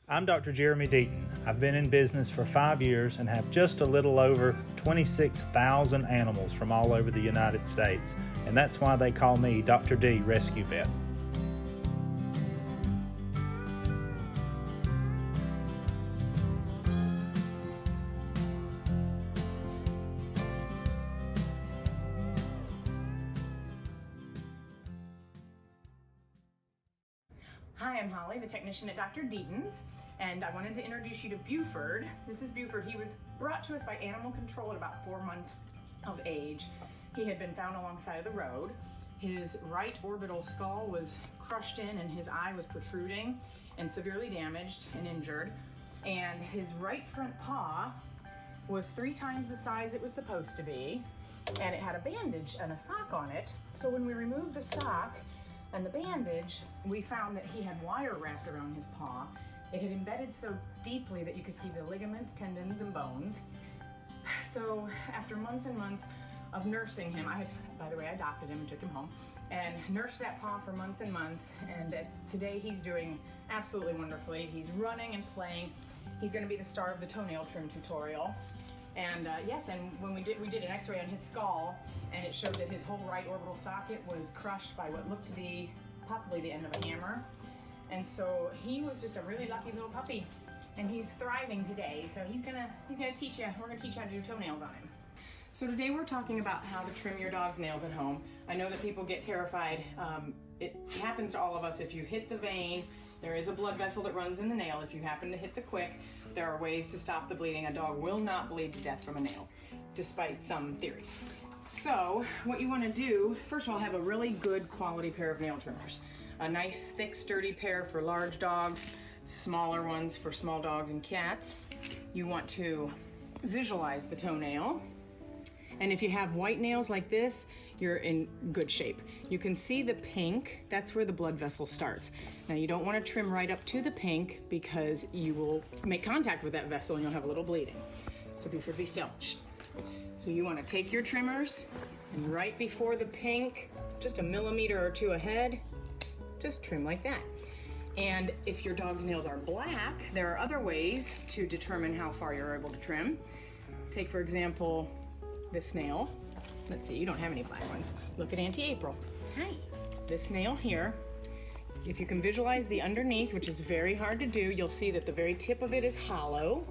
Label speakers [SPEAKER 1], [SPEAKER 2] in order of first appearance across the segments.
[SPEAKER 1] I'm Dr. Jeremy Deaton. I've been in business for 5 years and have just a little over 26,000 animals from all over the United States, and that's why they call me Dr. D Rescue Vet.
[SPEAKER 2] Hi, I'm Holly, the technician at Dr. Deaton's, and I wanted to introduce you to Buford. This is Buford. He was brought to us by animal control at about 4 months of age. He had been found alongside of the road. His right orbital skull was crushed in and his eye was protruding and severely damaged and injured. And his right front paw was 3 times the size it was supposed to be, and it had a bandage and a sock on it. So when we removed the sock and the bandage, we found that he had wire wrapped around his paw. It had embedded so deeply that you could see the ligaments, tendons, and bones. So after months and months of nursing him, by the way, I adopted him and took him home, and nursed that paw for months and months, and today he's doing absolutely wonderfully. He's running and playing. He's gonna be the star of the toenail trim tutorial. And yes, and when we did an x-ray on his skull, and it showed that his whole right orbital socket was crushed by what looked to be possibly the end of a hammer. And so he was just a really lucky little puppy, and he's thriving today. So we're gonna teach you how to do toenails on him. So today we're talking about how to trim your dog's nails at home. I know that people get terrified. It happens to all of us. If you hit the vein, there is a blood vessel that runs in the nail. If you happen to hit the quick, there are ways to stop the bleeding. A dog will not bleed to death from a nail, despite some theories. So what you want to do, first of all, have a really good quality pair of nail trimmers. A nice, thick, sturdy pair for large dogs, smaller ones for small dogs and cats. You want to visualize the toenail. And if you have white nails like this, you're in good shape. You can see the pink, that's where the blood vessel starts. Now you don't want to trim right up to the pink because you will make contact with that vessel and you'll have a little bleeding. So Buford, be still. Shh. So you want to take your trimmers and right before the pink, just a millimeter or 2 ahead, just trim like that. And if your dog's nails are black, there are other ways to determine how far you're able to trim. Take, for example, this nail. Let's see, you don't have any black ones. Look at Auntie April. Hi. This nail here, if you can visualize the underneath, which is very hard to do, you'll see that the very tip of it is hollow,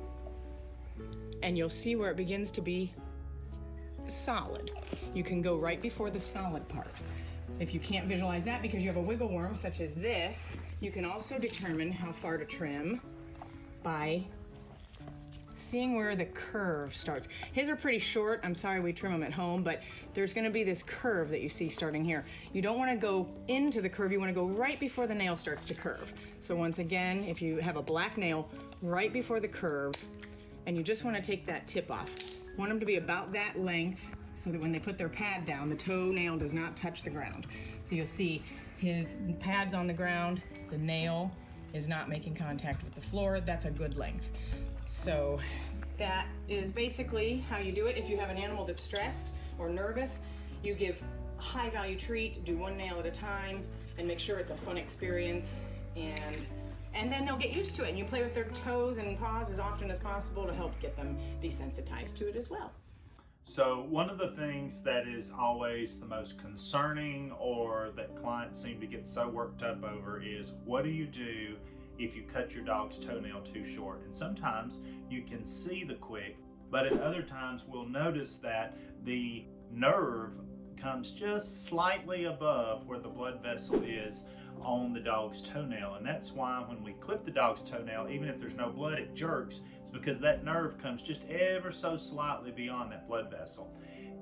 [SPEAKER 2] and you'll see where it begins to be solid. You can go right before the solid part. If you can't visualize that because you have a wiggle worm such as this, you can also determine how far to trim by seeing where the curve starts. His are pretty short. I'm sorry we trim them at home, but there's gonna be this curve that you see starting here. You don't wanna go into the curve, you wanna go right before the nail starts to curve. So once again, if you have a black nail, right before the curve, and you just wanna take that tip off. Want them to be about that length so that when they put their pad down, the toenail does not touch the ground. So you'll see his pad's on the ground, the nail is not making contact with the floor. That's a good length. So that is basically how you do it. If you have an animal that's stressed or nervous, you give a high value treat, do 1 nail at a time, and make sure it's a fun experience, and then they'll get used to it, and you play with their toes and paws as often as possible to help get them desensitized to it as well.
[SPEAKER 1] So one of the things that is always the most concerning, or that clients seem to get so worked up over, is what do you do if you cut your dog's toenail too short? And sometimes you can see the quick, but at other times we'll notice that the nerve comes just slightly above where the blood vessel is on the dog's toenail. And that's why when we clip the dog's toenail, even if there's no blood, it jerks. It's because that nerve comes just ever so slightly beyond that blood vessel.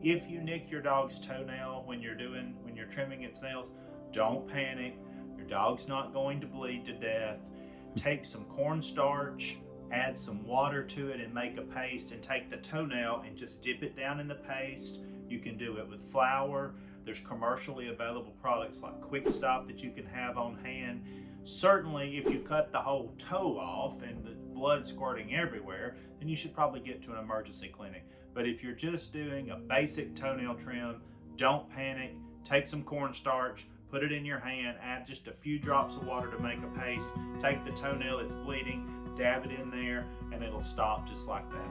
[SPEAKER 1] If you nick your dog's toenail when you're trimming its nails, don't panic. Your dog's not going to bleed to death. Take some cornstarch, add some water to it, and make a paste, and take the toenail and just dip it down in the paste. You can do it with flour. There's commercially available products like Quick Stop that you can have on hand. Certainly, if you cut the whole toe off and the blood squirting everywhere, then you should probably get to an emergency clinic. But if you're just doing a basic toenail trim, don't panic. Take some cornstarch, put it in your hand, add just a few drops of water to make a paste, take the toenail, it's bleeding, dab it in there, and it'll stop just like that.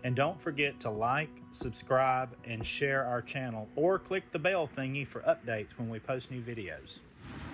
[SPEAKER 1] And don't forget to like, subscribe, and share our channel, or click the bell thingy for updates when we post new videos.